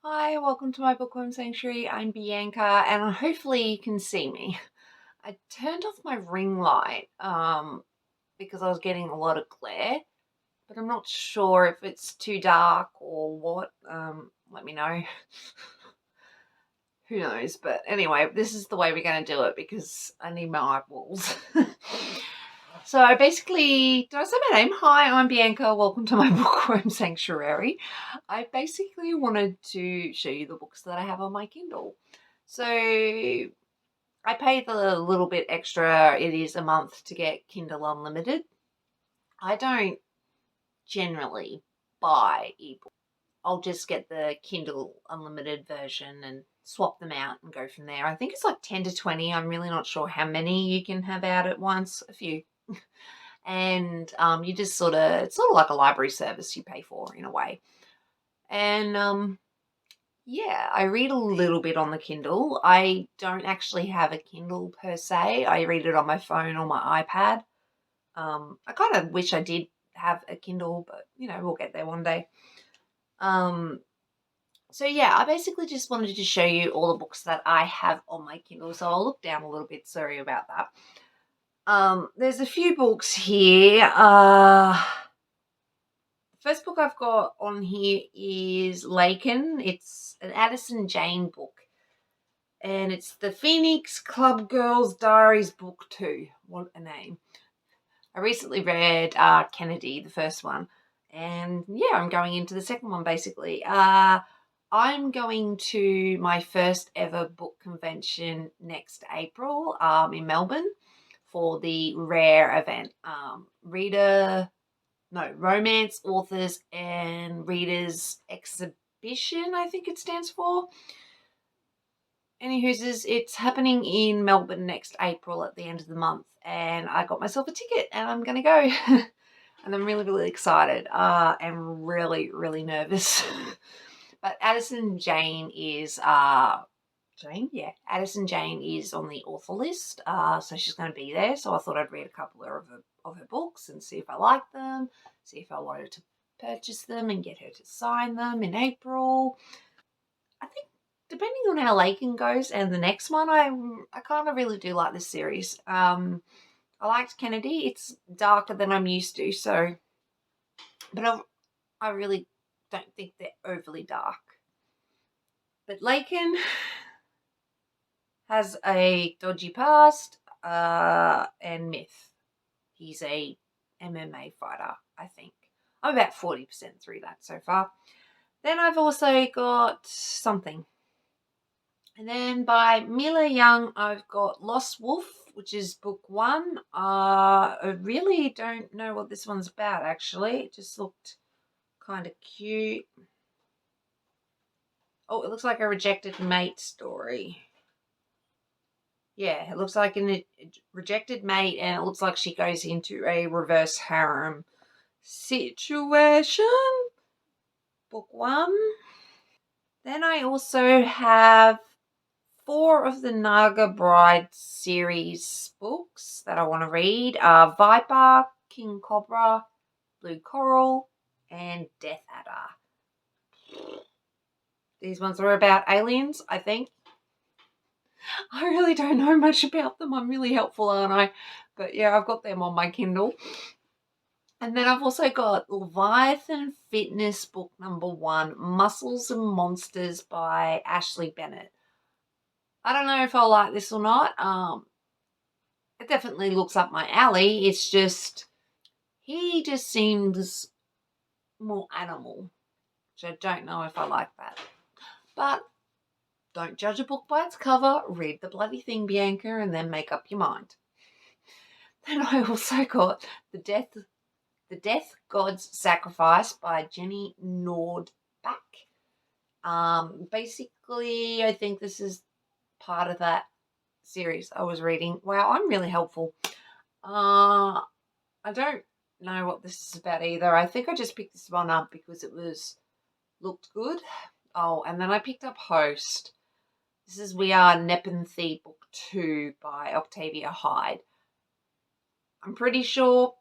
Hi, welcome to my bookworm sanctuary. I'm Bianca, and hopefully you can see me. I turned off my ring light because I was getting a lot of glare, but I'm not sure if it's too dark or what. Let me know. Who knows? But anyway, this is the way we're going to do it because I need my eyeballs. So basically, did I say my name? Hi, I'm Bianca. Welcome to my bookworm sanctuary. I basically wanted to show you the books that I have on my Kindle. So I pay the little bit extra. It is a month to get Kindle Unlimited. I don't generally buy ebooks. I'll just get the Kindle Unlimited version and swap them out and go from there. I think it's like 10 to 20. I'm really not sure how many you can have out at once. A few. And you just it's sort of like a library service you pay for in a way. And yeah, I read a little bit on the Kindle. I don't actually have a Kindle per se. I read it on my phone or my iPad. I kind of wish I did have a Kindle, but we'll get there one day. So yeah, I basically just wanted to show you all the books that I have on my Kindle. So I'll look down a little bit. Sorry about that. There's a few books here. The first book I've got on here is Lakin. It's an Addison Jane book. And it's the Phoenix Club Girls Diaries Book 2. What a name. I recently read Kennedy, the first one. And yeah, I'm going into the second one basically. I'm going to my first ever book convention next April in Melbourne for the Rare event. Romance Authors and Readers Exhibition, I think it stands for. Anywho's, it's happening in Melbourne next April at the end of the month, and I got myself a ticket and I'm going to go. And I'm really, really excited and really, really nervous. But Addison Jane is Addison Jane is on the author list, so she's going to be there. So I thought I'd read a couple of her books and see if I liked them, see if I wanted to purchase them and get her to sign them in April. I think depending on how Lakin goes and the next one, I kind of really do like this series. I liked Kennedy. It's darker than I'm used to, but I really don't think they're overly dark. But Lakin has a dodgy past and myth. He's a MMA fighter, I think. I'm about 40% through that so far. Then I've also got something. And then by Mila Young, I've got Lost Wolf, which is book 1. I really don't know what this one's about, actually. It just looked kind of cute. Oh, it looks like a rejected mate story. Yeah, it looks like a rejected mate, and it looks like she goes into a reverse harem situation. Book 1. Then I also have 4 of the Naga Bride series books that I want to read are Viper, King Cobra, Blue Coral, and Death Adder. These ones are about aliens, I think. I really don't know much about them. I'm really helpful, aren't I? But yeah, I've got them on my Kindle. And then I've also got Leviathan Fitness book number 1, Muscles and Monsters by Ashley Bennett. I don't know if I like this or not. It definitely looks up my alley. It's just, he just seems more animal, which I don't know if I like that. But don't judge a book by its cover. Read the bloody thing, Bianca, and then make up your mind. Then I also got The Death God's Sacrifice by Jenny Nordbach. Basically, I think this is part of that series I was reading. Wow, I'm really helpful. I don't know what this is about either. I think I just picked this one up because it looked good. Oh, and then I picked up Host. This is We Are Nepenthe book 2 by Octavia Hyde. I'm pretty sure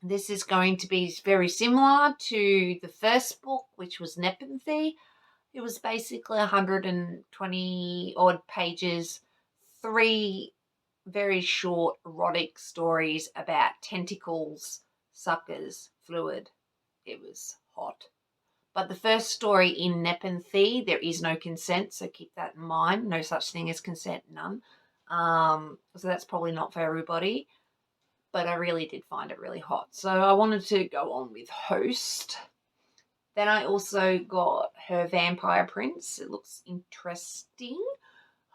this is going to be very similar to the first book, which was Nepenthe. It was basically 120 odd pages, 3 very short erotic stories about tentacles, suckers, fluid. It was hot. But the first story in Nepenthe, there is no consent, so keep that in mind. No such thing as consent, none. So that's probably not for everybody. But I really did find it really hot. So I wanted to go on with Host. Then I also got her Vampire Prince. It looks interesting.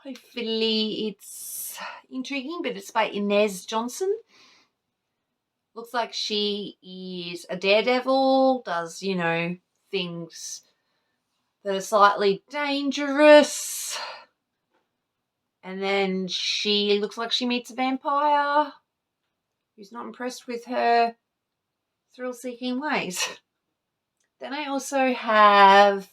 Hopefully it's intriguing, but it's by Inez Johnson. Looks like she is a daredevil, does, things that are slightly dangerous. And then she looks like she meets a vampire who's not impressed with her thrill-seeking ways. Then I also have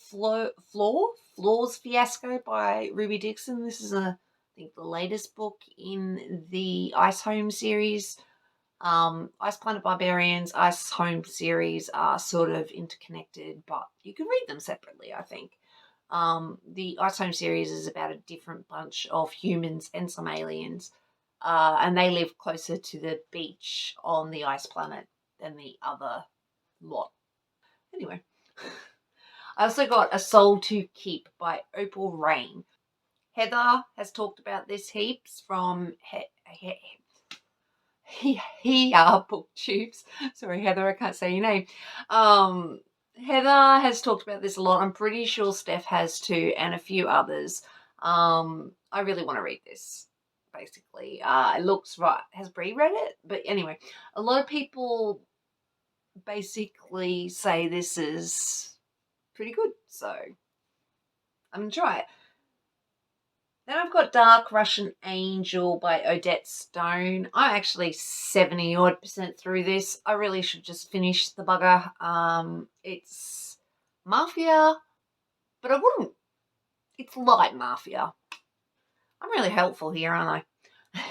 Floor's Fiasco by Ruby Dixon. This is I think the latest book in the Ice Home series. Ice Planet Barbarians, Ice Home series are sort of interconnected, but you can read them separately, I think. The Ice Home series is about a different bunch of humans and some aliens, and they live closer to the beach on the ice planet than the other lot. Anyway, I also got A Soul to Keep by Opal Rain. Heather has talked about this heaps from BookTubes. Sorry, Heather, I can't say your name. Heather has talked about this a lot. I'm pretty sure Steph has too, and a few others. I really want to read this, basically. It looks right. Has Brie read it? But anyway, a lot of people basically say this is pretty good, so I'm going to try it. Then I've got Dark Russian Angel by Odette Stone. I'm actually 70% through this. I really should just finish the bugger. It's mafia, but I wouldn't. It's light mafia. I'm really helpful here, aren't I?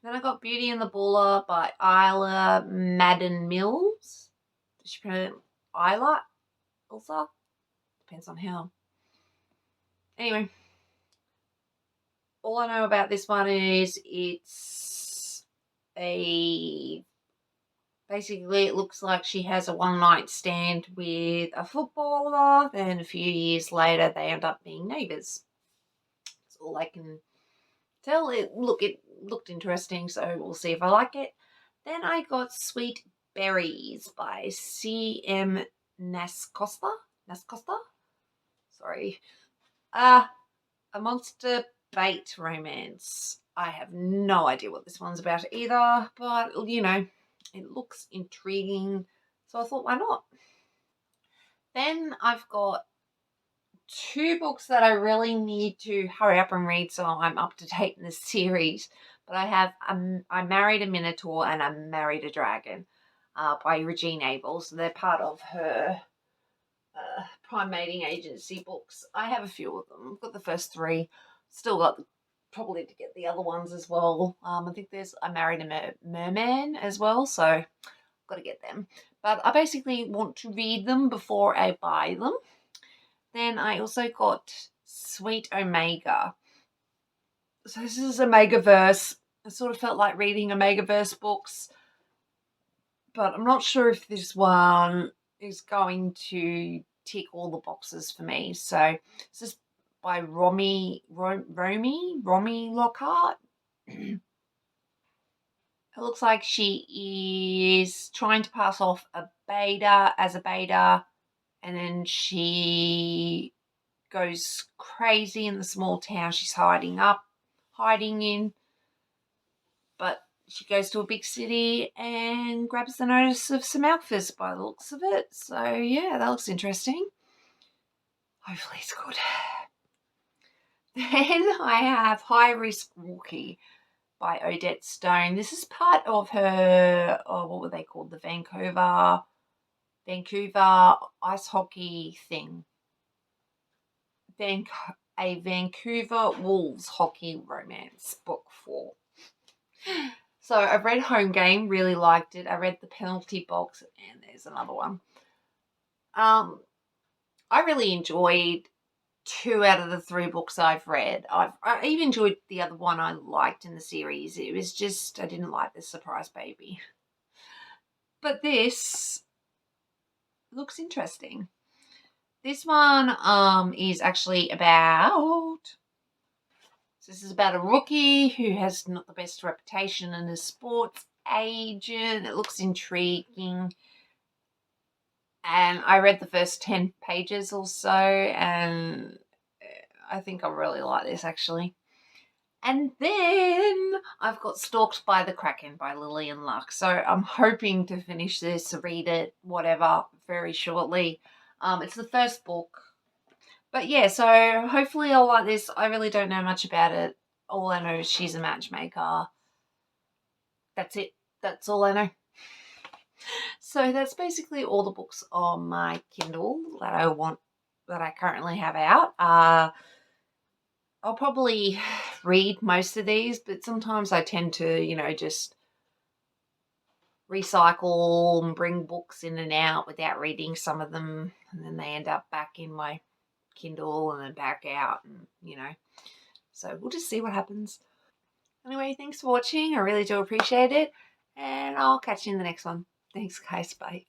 Then I got Beauty and the Baller by Isla Madden Mills. Does she pronounce Isla? Ilsa? Depends on how. Anyway. All I know about this one is basically it looks like she has a one-night stand with a footballer, then a few years later they end up being neighbours. That's all I can tell. It looked interesting, so we'll see if I like it. Then I got Sweet Berries by C.M. Nascosta. Sorry. A monster bait romance. I have no idea what this one's about either, but it looks intriguing, so I thought, why not? Then I've got 2 books that I really need to hurry up and read so I'm up to date in this series. But I have I Married a Minotaur and I Married a Dragon by Regine Abel. So they're part of her Prime Mating Agency books. I have a few of them. I've got the first 3. Still got probably to get the other ones as well. I think there's I Married a Merman as well, so I've got to get them. But I basically want to read them before I buy them. Then I also got Sweet Omega. So this is Omegaverse. I sort of felt like reading Omegaverse books, but I'm not sure if this one is going to tick all the boxes for me. So this is by Romy Lockhart. It looks like she is trying to pass off a beta, and then she goes crazy in the small town she's hiding in. But she goes to a big city and grabs the notice of some alphas by the looks of it. So, yeah, that looks interesting. Hopefully it's good. Then I have High Risk Rookie by Odette Stone. This is part of her, what were they called? The Vancouver ice hockey thing. A Vancouver Wolves hockey romance, book 4. So I've read Home Game, really liked it. I read The Penalty Box, and there's another one. I really enjoyed 2 out of the 3 books I've read. I even enjoyed the other one I liked in the series. It was just I didn't like the surprise baby. But this looks interesting. This one is actually about... So this is about a rookie who has not the best reputation and a sports agent. It looks intriguing. And I read the first 10 pages or so, and I think I really like this, actually. And then I've got Stalked by the Kraken by Lillian Luck. So I'm hoping to finish this, read it, whatever, very shortly. It's the first book. But yeah, so hopefully I'll like this. I really don't know much about it. All I know is she's a matchmaker. That's it. That's all I know. So that's basically all the books on my Kindle that I currently have out. I'll probably read most of these, but sometimes I tend to, just recycle and bring books in and out without reading some of them, and then they end up back in my Kindle and then back out, and so we'll just see what happens. Anyway, thanks for watching. I really do appreciate it, and I'll catch you in the next one. Thanks, guys. Bye.